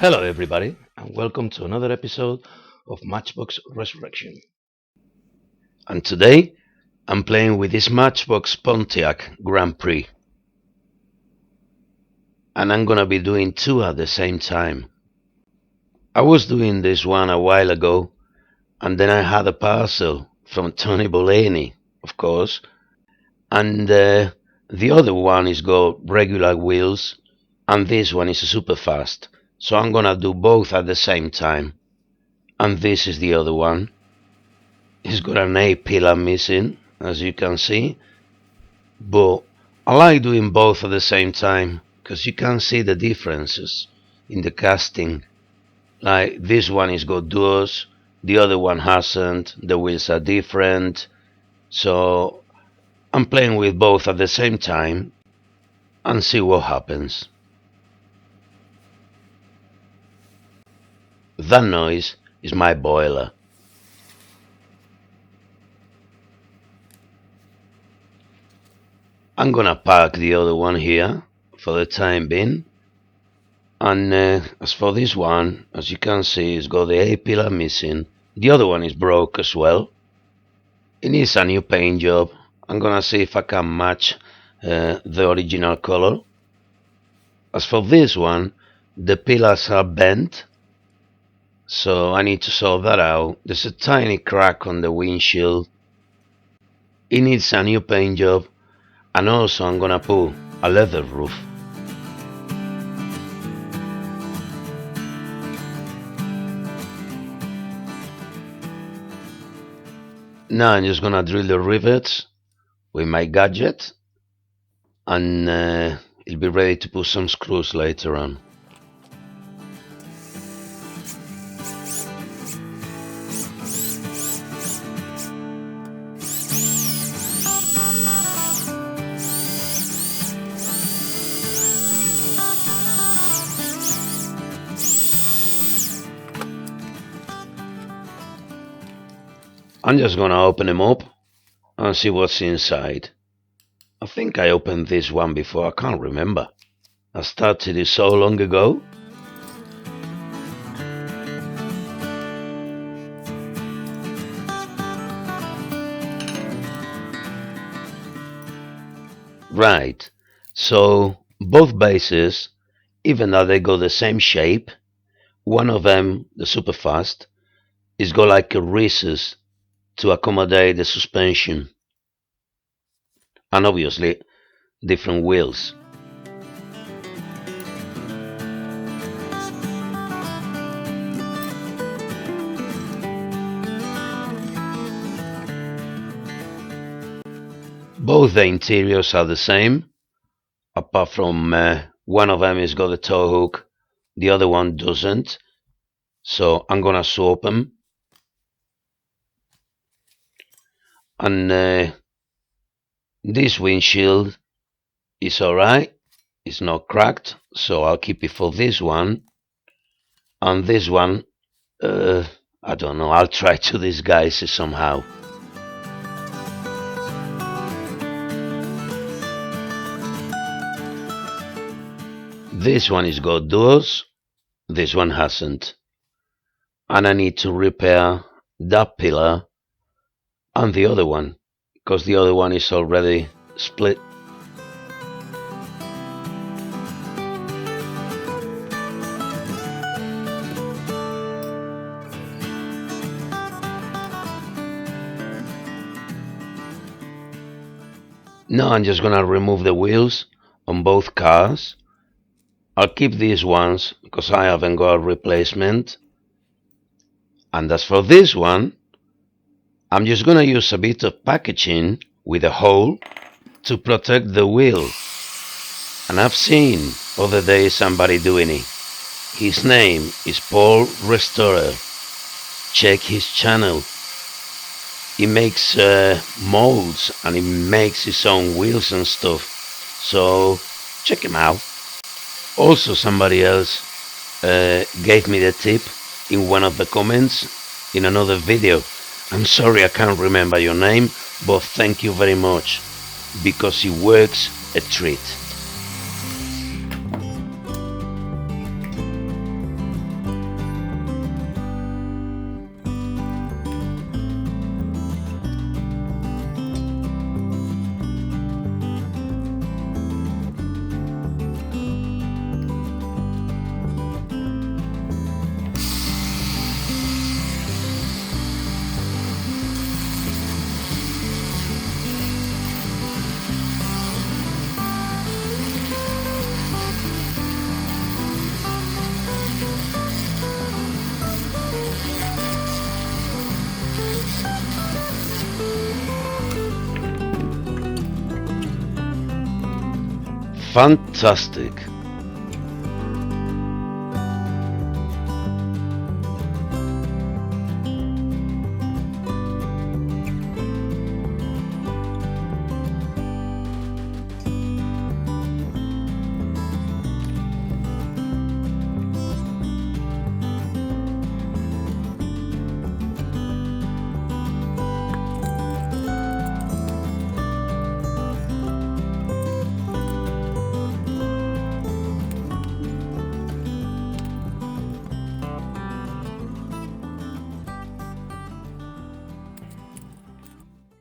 Hello, everybody, and welcome to another episode of Matchbox Resurrection. And today, I'm playing with this Matchbox Pontiac Grand Prix. And I'm gonna be doing two at the same time. I was doing this one a while ago, and then I had a parcel from Tony Bolaney, of course, and the other one is got regular wheels, and this one is super fast. So I'm gonna do both at the same time. And this is the other one. It's got an A pillar missing, as you can see, but I like doing both at the same time because you can see the differences in the casting. Like this one is got doors, the other one hasn't, the wheels are different, so I'm playing with both at the same time and see what happens. That noise is my boiler. I'm gonna park the other one here for the time being. And as for this one, as you can see, it's got the A pillar missing. The other one is broke as well. It needs a new paint job. I'm gonna see if I can match the original color. As for this one, the pillars are bent, so I need to sort that out. There's a tiny crack on the windshield. It needs a new paint job, and also I'm gonna put a leather roof. Now I'm just gonna drill the rivets with my gadget, and it'll be ready to put some screws later on. I'm just gonna open them up and see what's inside. I think I opened this one before, I can't remember. I started it so long ago. Right, so both bases, even though they got the same shape, one of them, the super fast, is got like a recess to accommodate the suspension, and obviously different wheels. Both the interiors are the same, apart from one of them has got a tow hook, the other one doesn't, so I'm gonna swap them. And this windshield is alright, it's not cracked, so I'll keep it for this one. And this one, I don't know, I'll try to disguise it somehow. This one is got doors, this one hasn't. And I need to repair that pillar and the other one, because the other one is already split. Now I'm just gonna remove the wheels on both cars. I'll keep these ones because I haven't got a replacement. And as for this one, I'm just gonna use a bit of packaging with a hole to protect the wheel. And I've seen other day somebody doing it. His name is Paul Restorer. Check his channel. He makes molds and he makes his own wheels and stuff. So check him out. Also, somebody else gave me the tip in one of the comments in another video. I'm sorry I can't remember your name, but thank you very much, because it works a treat. Fantastic.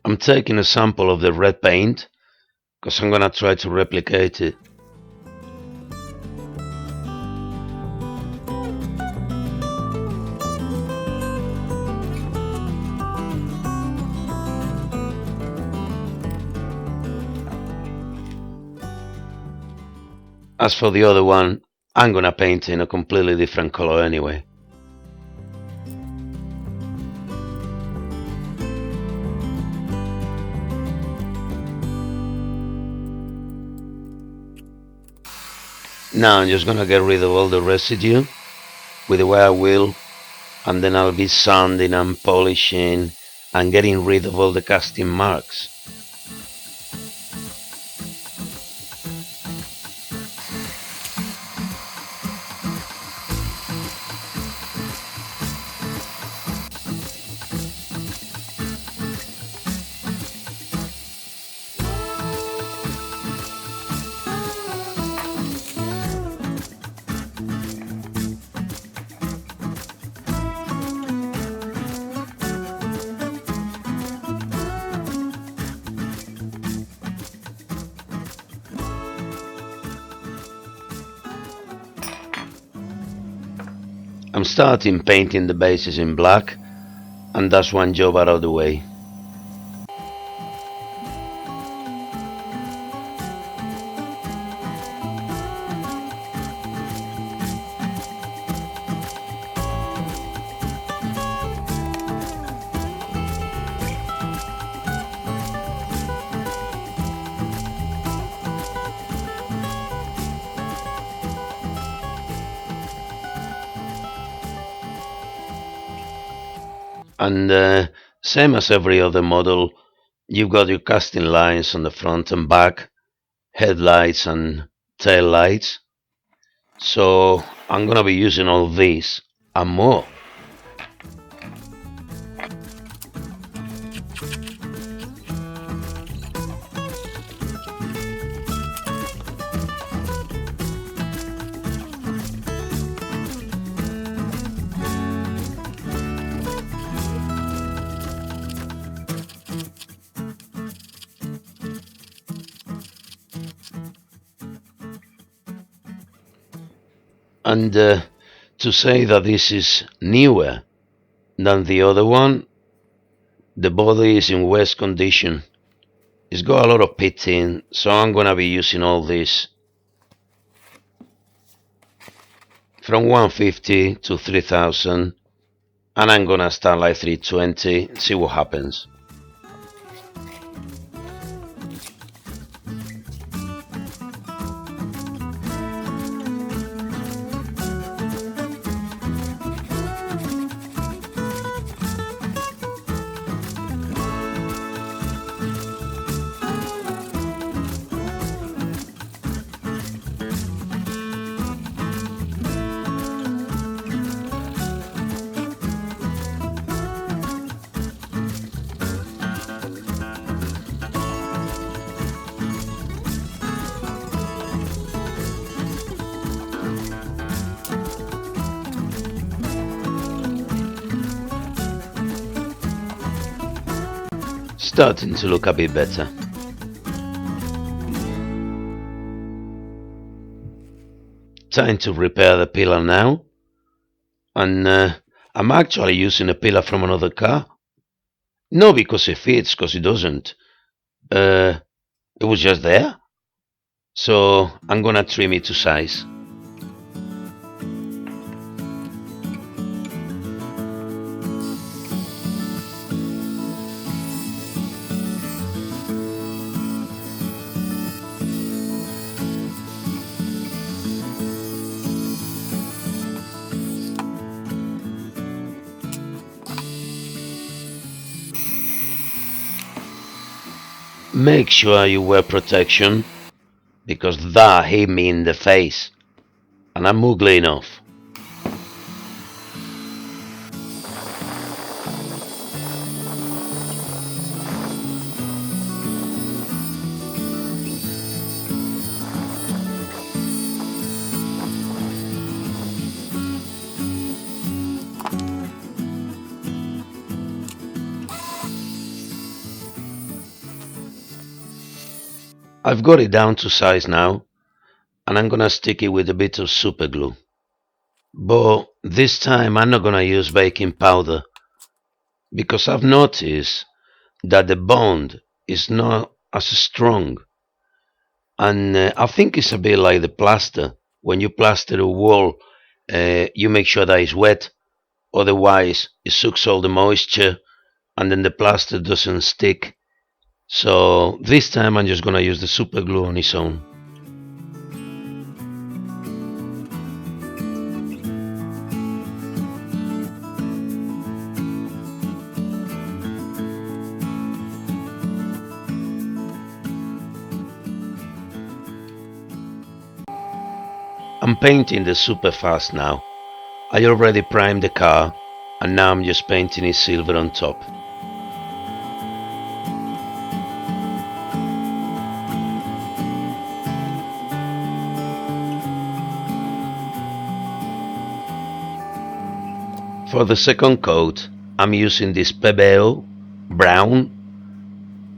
I'm taking a sample of the red paint because I'm gonna try to replicate it. As for the other one, I'm gonna paint in a completely different color anyway. Now I'm just gonna get rid of all the residue with the wire wheel, and then I'll be sanding and polishing and getting rid of all the casting marks. I'm starting painting the bases in black, and that's one job out of the way. And same as every other model, you've got your casting lines on the front and back, headlights and tail lights. So I'm gonna be using all these and more. And to say that this is newer than the other one, the body is in worse condition. It's got a lot of pitting, so I'm gonna be using all this from 150 to 3000, and I'm gonna start like 320, see what happens. Starting to look a bit better. Time to repair the pillar now, and I'm actually using a pillar from another car. Not because it fits, because it doesn't. It was just there, so I'm gonna trim it to size. Make sure you wear protection because that hit me in the face and I'm ugly enough. I've got it down to size now and I'm gonna stick it with a bit of super glue. But this time I'm not gonna use baking powder because I've noticed that the bond is not as strong, and I think it's a bit like the plaster. When you plaster a wall, you make sure that it's wet, otherwise it sucks all the moisture and then the plaster doesn't stick. So this time I'm just gonna use the super glue on its own. I'm painting the super fast now. I already primed the car and now I'm just painting it silver on top. For the second coat I'm using this Pebeo brown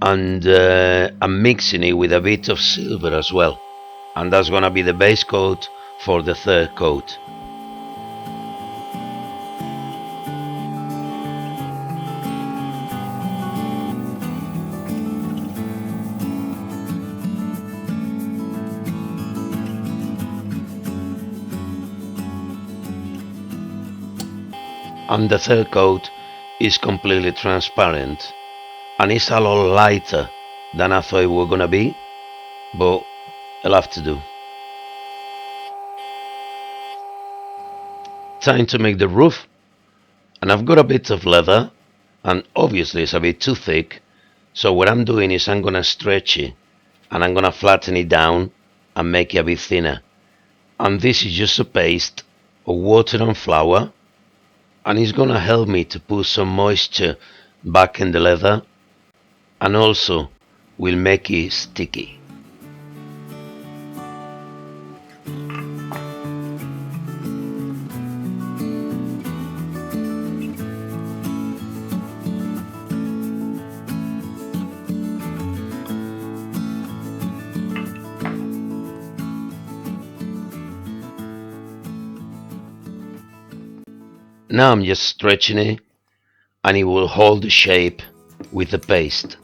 and I'm mixing it with a bit of silver as well, and that's gonna be the base coat for the third coat. And the third coat is completely transparent and it's a lot lighter than I thought it was gonna be, but it'll have to do. Time to make the roof, and I've got a bit of leather and obviously it's a bit too thick, so what I'm doing is I'm gonna stretch it and I'm gonna flatten it down and make it a bit thinner. And this is just a paste of water and flour, and it's gonna help me to put some moisture back in the leather and also will make it sticky. Now I'm just stretching it and it will hold the shape with the paste.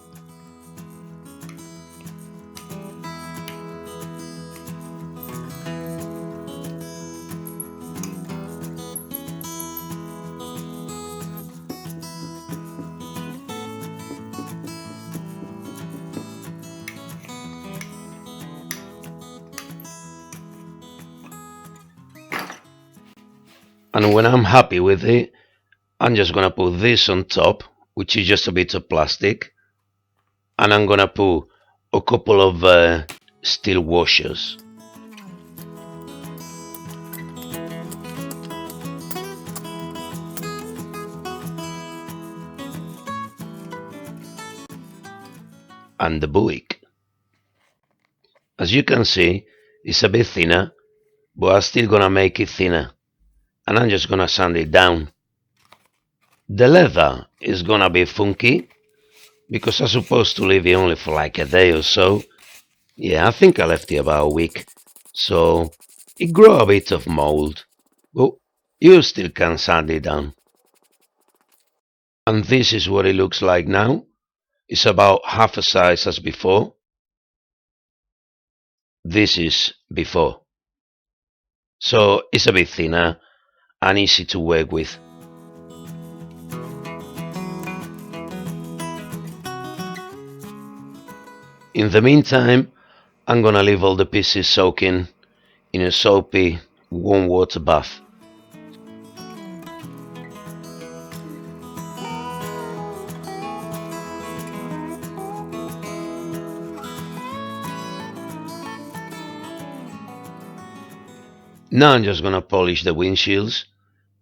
And when I'm happy with it, I'm just gonna put this on top, which is just a bit of plastic, and I'm gonna put a couple of steel washers. And the Buick. As you can see, it's a bit thinner, but I'm still gonna make it thinner, and I'm just gonna sand it down. The leather is gonna be funky because I'm supposed to leave it only for like a day or so. Yeah, I think I left it about a week, so it grew a bit of mold, but you still can sand it down. And this is what it looks like now. It's about half a size as before. This is before. So it's a bit thinner and easy to work with. In the meantime, I'm gonna leave all the pieces soaking in a soapy warm water bath. Now I'm just gonna polish the windshields,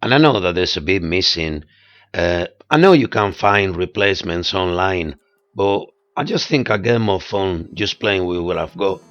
and I know that there's a bit missing. I know you can find replacements online, but I just think I get more fun just playing with what I've got.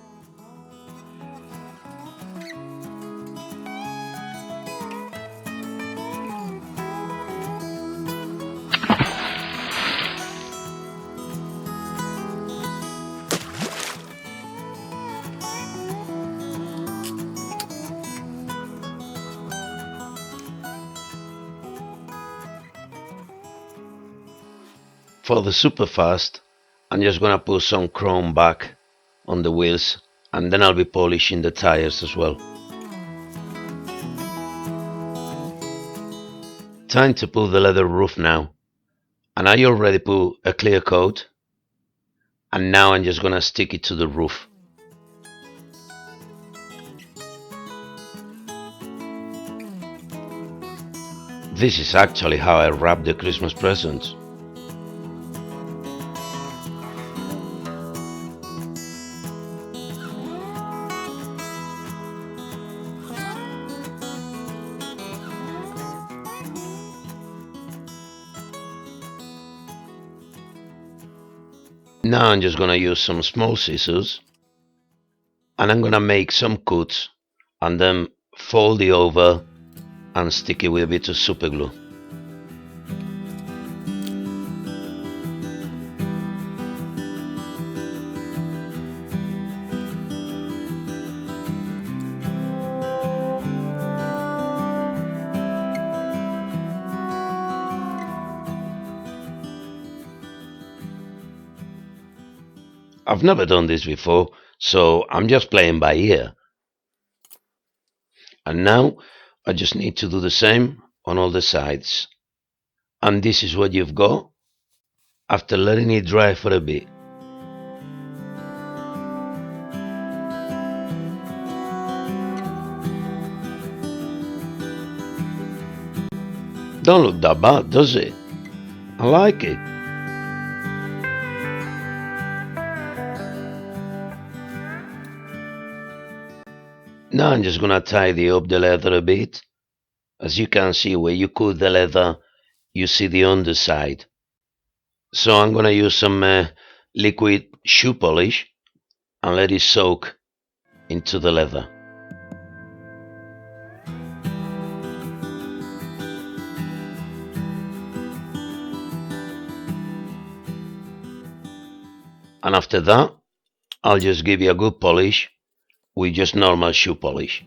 For the super fast, I'm just gonna put some chrome back on the wheels, and then I'll be polishing the tires as well. Time to put the leather roof now, and I already put a clear coat, and now I'm just gonna stick it to the roof. This is actually how I wrap the Christmas presents. Now I'm just gonna use some small scissors, and I'm gonna make some cuts and then fold it over and stick it with a bit of super glue. I've never done this before, so I'm just playing by ear. And now I just need to do the same on all the sides. And this is what you've got after letting it dry for a bit. Don't look that bad, does it? I like it. Now I'm just gonna tidy up the leather a bit. As you can see, where you cut the leather, you see the underside. So I'm gonna use some liquid shoe polish and let it soak into the leather. And after that, I'll just give you a good polish with just normal shoe polish.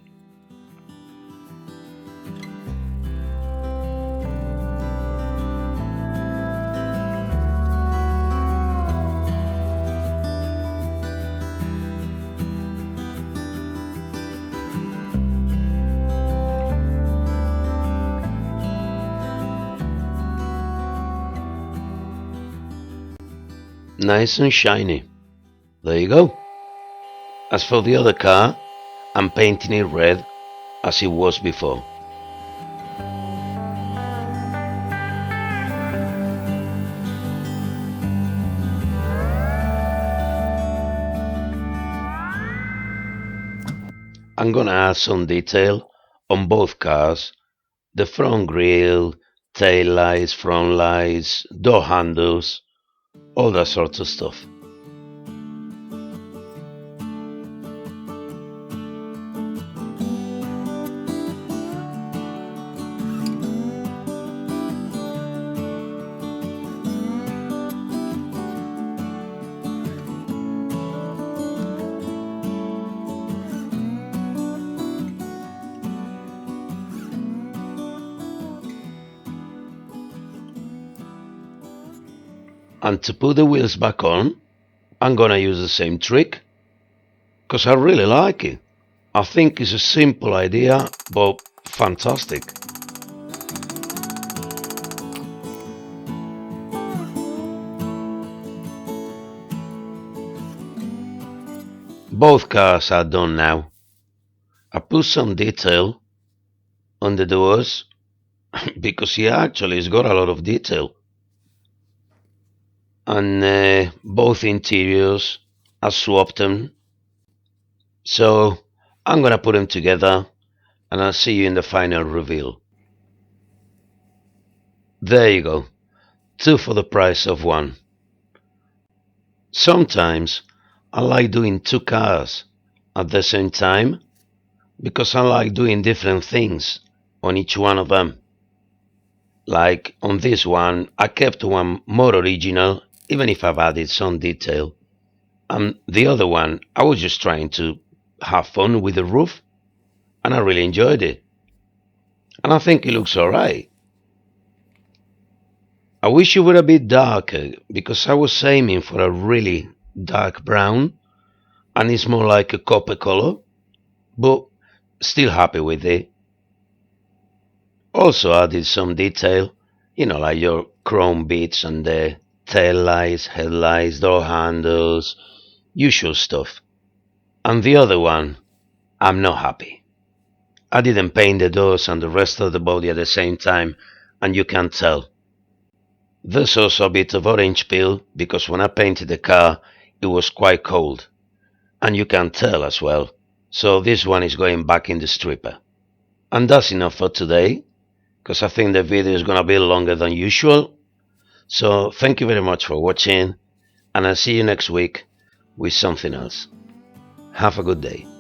Nice and shiny. There you go. As for the other car, I'm painting it red as it was before. I'm gonna add some detail on both cars, the front grille, tail lights, front lights, door handles, all that sort of stuff. And to put the wheels back on, I'm gonna use the same trick, because I really like it. I think it's a simple idea, but fantastic. Both cars are done now. I put some detail on the doors because he actually has got a lot of detail. And both interiors, I swapped them. So I'm gonna put them together and I'll see you in the final reveal. There you go, two for the price of one. Sometimes I like doing two cars at the same time because I like doing different things on each one of them. Like on this one, I kept one more original, even if I've added some detail. And the other one, I was just trying to have fun with the roof, and I really enjoyed it. And I think it looks alright. I wish it were a bit darker, because I was aiming for a really dark brown, and it's more like a copper color, but still happy with it. Also added some detail, like your chrome bits and the tail lights, headlights, door handles, usual stuff. And the other one, I'm not happy. I didn't paint the doors and the rest of the body at the same time, and you can tell. There's also a bit of orange peel because when I painted the car, it was quite cold, and you can tell as well. So this one is going back in the stripper. And that's enough for today, because I think the video is gonna be longer than usual. So thank you very much for watching, and I'll see you next week with something else. Have a good day.